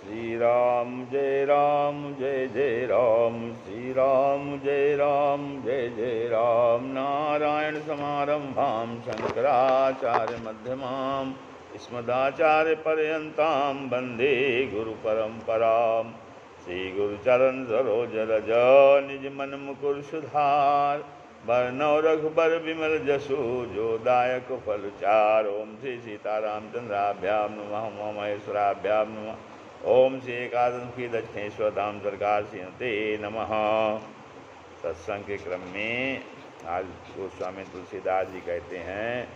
श्री राम जय जय राम, श्री राम जय जय राम। नारायण समारंभां शंकराचार्य मध्यमां अस्मदाचार्य पर्यन्तां वन्दे गुरुपरम्परां। श्री गुरुचरण सरोज रज निज मन मुकुर सुधार, वरनौ रघुबर विमल जसु जो दायक फल चार। ओम श्री सीतारामचंद्राभ्यां नमः, ओम महेश्वराभ्यां नमः, ओम श्री एकादशी दक्षिणेश्वर धाम सरकार सिंहते नमः। सत्संग के क्रम में आज गोस्वामी तुलसीदास जी कहते हैं,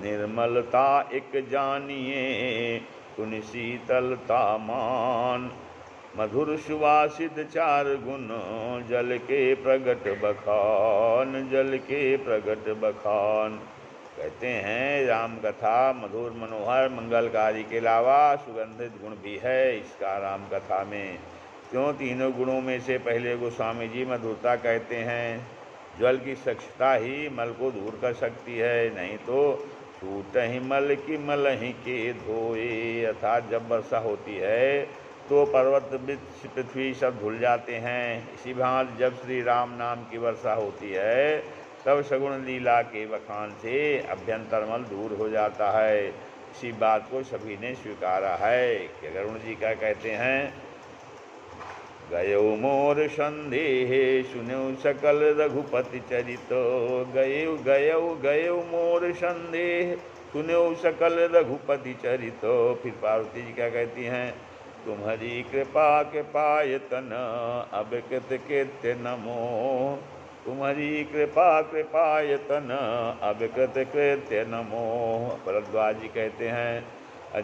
निर्मलता एक जानिए पुनि शीतलता मान, मधुर सुवासित चार गुण जल के प्रगट बखान, जल के प्रगट बखान। कहते हैं राम कथा मधुर मनोहर मंगलकारी के अलावा सुगंधित गुण भी है इसका राम कथा में। क्यों? तीनों गुणों में से पहले गोस्वामी जी मधुरता कहते हैं। जल की स्वच्छता ही मल को दूर कर सकती है, नहीं तो छूट ही मल की मल ही के धोए। अर्थात जब वर्षा होती है तो पर्वत पृथ्वी सब धुल जाते हैं। इसी भांति जब श्री राम नाम की वर्षा होती है तब सगुण लीला के बखान से अभ्यंतर मल दूर हो जाता है। इसी बात को सभी ने स्वीकारा है कि गरुण जी क्या कहते हैं, गयो मोर संदेह सुनो सकल रघुपति चरित, गयो गयो गयो मोर संदेह सुनो सकल रघुपति चरित। फिर पार्वती जी क्या कहती हैं, तुम्हारी कृपा के पायतन अब कृत कृत्य नमो, तुम्हारी कृपा कृपायतन अब कृत कृत्य नमो। भरद्वाज जी कहते हैं,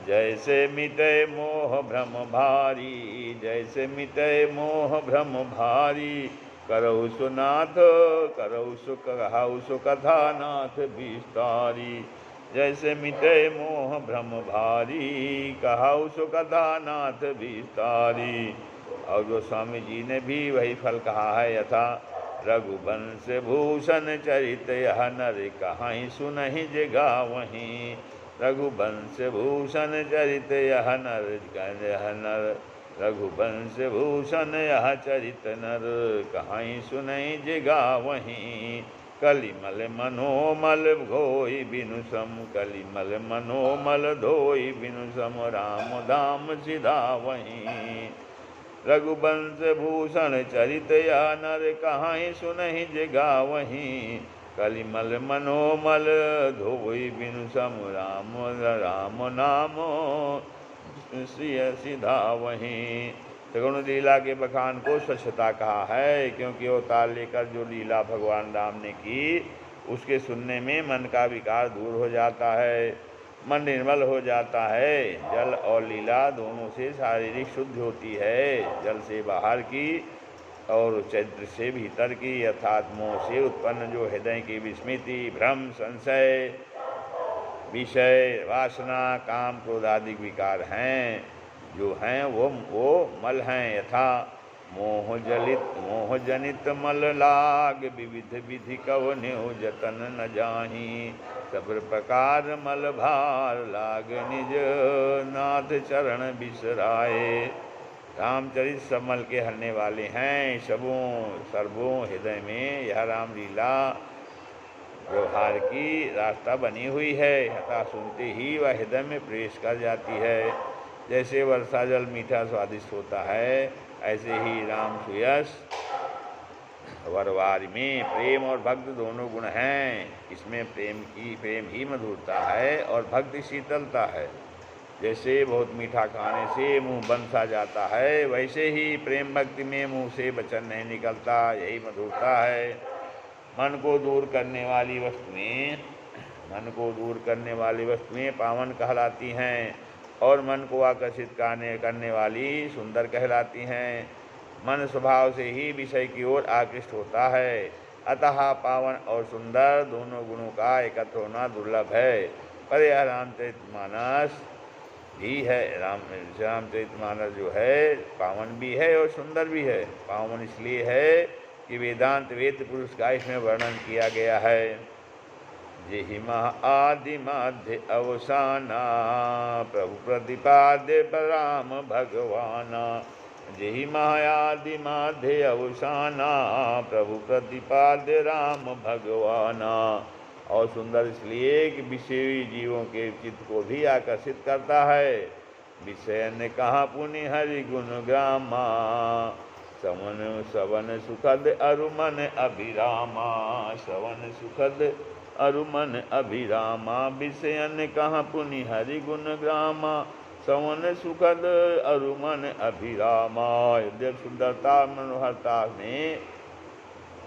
जैसे मिटे मोह भ्रम भारी, जैसे मिटे मोह भ्रम भारी, करौ सुनाथ करौ सुख कहाउ सु कथा नाथ विस्तारी। जैसे मिटे मोह भ्रम भारी, कहाउ सु कथा नाथ विस्तारी। और गोस्वामी जी ने भी वही फल कहा है, यथा रघुवंश भूषण चरित यह नर कहाई सुनहि जे गावहीं, रघुवंश भूषण चरित यह नर रघुवंश भूषण यह चरित नर कहाई सुनहि जे गावहीं। कलिमल मनोमल धोई बिनु सम, कलिमल मनोमल धोई बिनु सम, राम धाम सिधावहीं। रघुवंश भूषण चरित या नर कहाई सुनहि जे गावहीं, कलिमल मनोमल धोई बिनु सम, राम राम नाम सिधावहीं। सगुण लीला के बखान को स्वच्छता कहा है, क्योंकि अवतार लेकर जो लीला भगवान राम ने की उसके सुनने में मन का विकार दूर हो जाता है, मन निर्मल हो जाता है। जल और लीला दोनों से शारीरिक शुद्धि होती है, जल से बाहर की और चैत्र से भीतर की, अर्थात मोह से उत्पन्न जो हृदय की विस्मृति भ्रम संशय विषय वासना काम क्रोध आदि विकार हैं जो हैं वो मल हैं। यथा मोह जनित मल लाग, विविध विधि कवन्यो जतन न जाही, सब प्रकार मल भार लाग निज नाथ चरण बिसराए। रामचरित सब मल के हरने वाले हैं, सर्वों हृदय में यह रामलीला व्यवहार की रास्ता बनी हुई है, अतः सुनते ही वह हृदय में प्रवेश कर जाती है। जैसे वर्षा जल मीठा स्वादिष्ट होता है, ऐसे ही राम सुयस वरवार में प्रेम और भक्ति दोनों गुण हैं। इसमें प्रेम ही मधुरता है और भक्ति शीतलता है। जैसे बहुत मीठा खाने से मुंह बंद सा जाता है, वैसे ही प्रेम भक्ति में मुंह से वचन नहीं निकलता, यही मधुरता है। मन को दूर करने वाली वस्तुएं पावन कहलाती हैं और मन को आकर्षित करने वाली सुंदर कहलाती हैं। मन स्वभाव से ही विषय की ओर आकृष्ट होता है, अतः पावन और सुंदर दोनों गुणों का एकत्र होना दुर्लभ है। पर यह रामचरितमानस भी है, रामचरितमानस जो है पावन भी है और सुंदर भी है। पावन इसलिए है कि वेदांत वेद पुरुष का इसमें वर्णन किया गया है। जेहि मह आदि माध्य अवसाना प्रभु प्रतिपाद्य राम भगवाना। जेहि मह आदि माध्य अवसाना प्रभु प्रतिपाद्य राम भगवाना। और सुंदर इसलिए कि विषयी जीवों के चित्त को भी आकर्षित करता है। विषय ने कहा पुनि हरि गुण ग्रामा सवन सवन सुखद अरुमन अभिरामा। सवन सुखद अरुमन अभिरामा विषयन कहा पुनि हरि गुण ग्रामा। सवन सुखद अरुमन अभिरामा। यद्यप सुंदरता मनोहरता में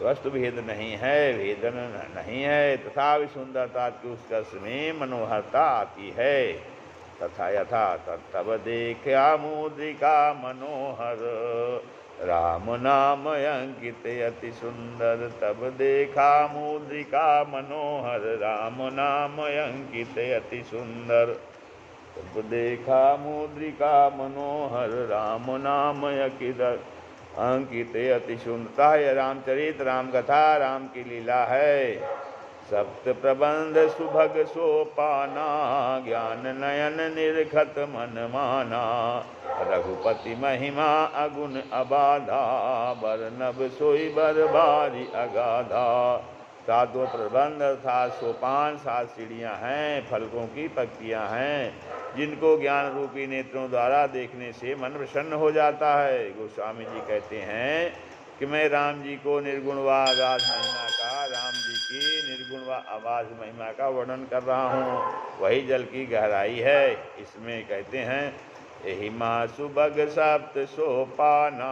वस्तु भेद नहीं है, भेदन नहीं है, तथा सुंदरता की उत्कर्ष में मनोहरता आती है। तथा यथा तब देखा मुद्रिका मनोहर राम नाम अंकित अति सुंदर। तब देखा मुद्रिका मनोहर राम नाम अंकित अति सुंदर। तब देखा मुद्रिका मनोहर राम नाम अंकित अति सुंदरता। यह रामचरित राम कथा राम की लीला है। सप्त प्रबंध सुभग सोपाना ज्ञान नयन निर्खत मन माना। रघुपति महिमा अगुण अबाधा बरनब सोई बर बारी अगाधा। सातों प्रबंध अर्थात सोपान 7 सीढ़ियाँ हैं, फलकों की पत्तियाँ हैं, जिनको ज्ञान रूपी नेत्रों द्वारा देखने से मन प्रसन्न हो जाता है। गोस्वामी जी कहते हैं कि मैं राम जी को निर्गुण व आगाध महिमा का, राम जी की निर्गुण व आगाध महिमा का वर्णन कर रहा हूँ। वही जल की गहराई है। इसमें कहते हैं एहि माँ सुभग सप्त सोपाना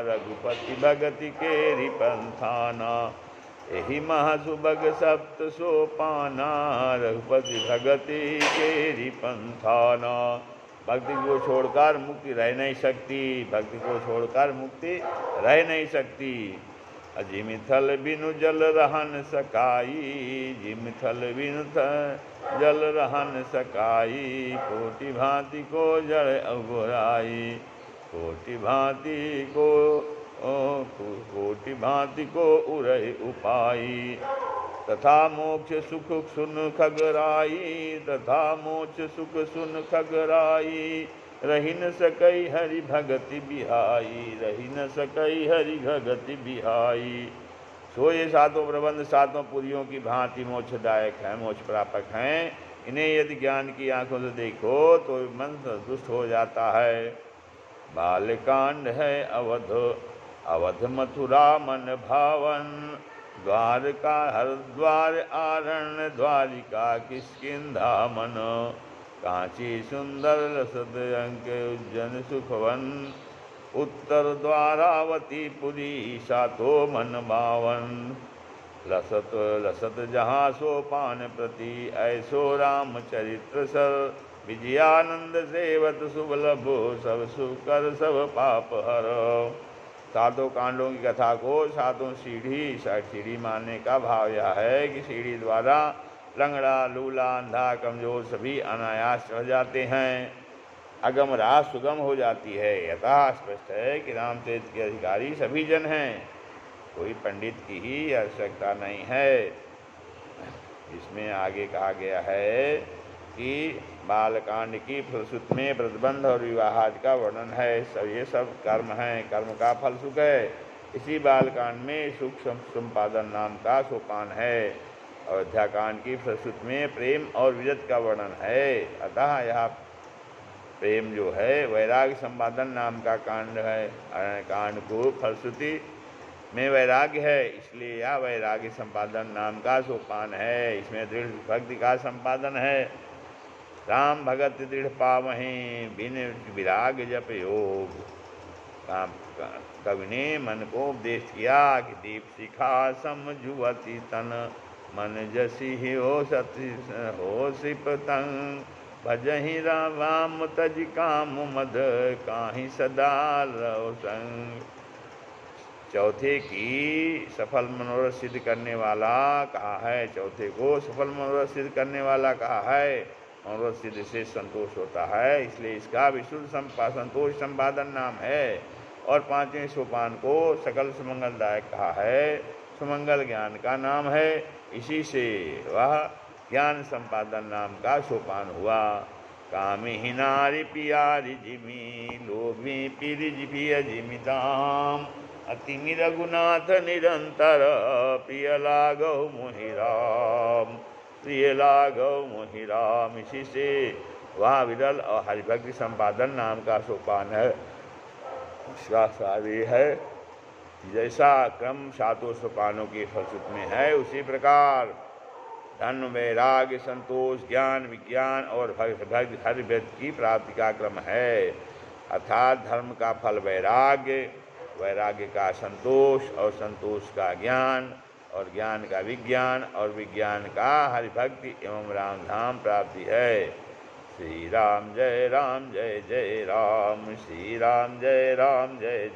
रघुपति भगति के रिपंथाना। एहि महा सुभग सप्त सोपाना रघुपति भगति के रिपंथाना। भक्ति को छोड़कर मुक्ति रह नहीं सकती, भक्ति को छोड़कर मुक्ति रह नहीं सकती। जिमि थल बिनु जल रहन सकाई, जिमि थल बिनु जल रहन सकाई। कोटि भांति को जड़ अघोराई, कोटि भांति को कोटि भांति को उरहि उपाई। तथा मोक्ष सुख सुन खगराई, तथा मोक्ष सुख सुन खगराई। रही न सकई हरि भगति बिहाई, रही न सकई हरि भगति बिहाई। सो ये सातों प्रबंध सातों पुरियों की भांति मोक्षदायक हैं, मोक्ष प्रापक हैं। इन्हें यदि ज्ञान की आंखों से देखो तो मन संतुष्ट हो जाता है। बालकांड है अवध, अवध मथुरा मन भावन। द्वारका हरद्वार आरण्य द्वारिका किष्किंधा मन। कांची सुंदर लसत अंक उज्जैन सुखवन। उत्तर द्वारावती पुरी सातो मन बावन। लसत लसत जहाँ सोपान प्रति ऐसो राम चरित्र सर। विजयानंद सेवत शुभ लभो सब सुकर सब पाप हर। सातों कांडों की कथा को सातों सीढ़ी मानने का भाव यह है कि सीढ़ी द्वारा लंगड़ा लूला अंधा कमजोर सभी अनायास चढ़ जाते हैं। अगम राह सुगम हो जाती है। यथा स्पष्ट है कि रामचरित्र के अधिकारी सभी जन हैं, कोई पंडित की ही आवश्यकता नहीं है। इसमें आगे कहा गया है कि बालकांड की फलश्रुति में प्रतिबंध और विवाहाद का वर्णन है। सब ये सब कर्म हैं, कर्म का फल सुख है। इसी बालकांड में सुख संपादन नाम का सोपान है। अयोध्याकांड की फलश्रुति में प्रेम और विरत का वर्णन है। अतः यह प्रेम जो है वैराग्य संपादन नाम का कांड है। कांड को फलश्रुति में वैराग्य है, इसलिए यह वैराग्य संपादन नाम का सोपान है। इसमें दृढ़ भक्ति का संपादन है। राम भगत दृढ़ पावहीं बिन विराग जप योग। कवि ने मन को उपदेश किया कि दीप शिखा समझुवती तन। मन जसी हो सती हो सिपतंग। भजहि राम तज काम मद काहि सदा रहो संग। चौथे की सफल मनोरथ सिद्ध करने वाला कहा है। चौथे को सफल मनोरथ सिद्ध करने वाला कहा है। मनोरथ सिद्ध से संतोष होता है, इसलिए इसका विशुद्ध संतोष संपादन नाम है। और पांचवें सोपान को सकल सुमंगलदायक कहा है। सुमंगल ज्ञान का नाम है। इसी से वह ज्ञान संपादन नाम का सोपान हुआ। कामी ही नारी पियारी जिमी, लोभी पीरिज पिय जिमिताम, अतिमि रघुनाथ निरंतर, प्रिय लागौ मोहि राम, प्रिय लागौ मोहि राम। इसी से वहाँ विरल और हरिभक्ति संपादन नाम का सोपान है। इसका सारी है जैसा क्रम सातों सोपानों के फलश्रुत में है, उसी प्रकार धन वैराग्य संतोष ज्ञान विज्ञान और भक्ति हरिभक्ति की प्राप्ति का क्रम है। अर्थात धर्म का फल वैराग्य, वैराग्य का संतोष और संतोष का ज्ञान और ज्ञान का विज्ञान और विज्ञान का हरिभक्ति एवं राम धाम प्राप्ति है। श्री राम जय जय राम, श्री राम जय जय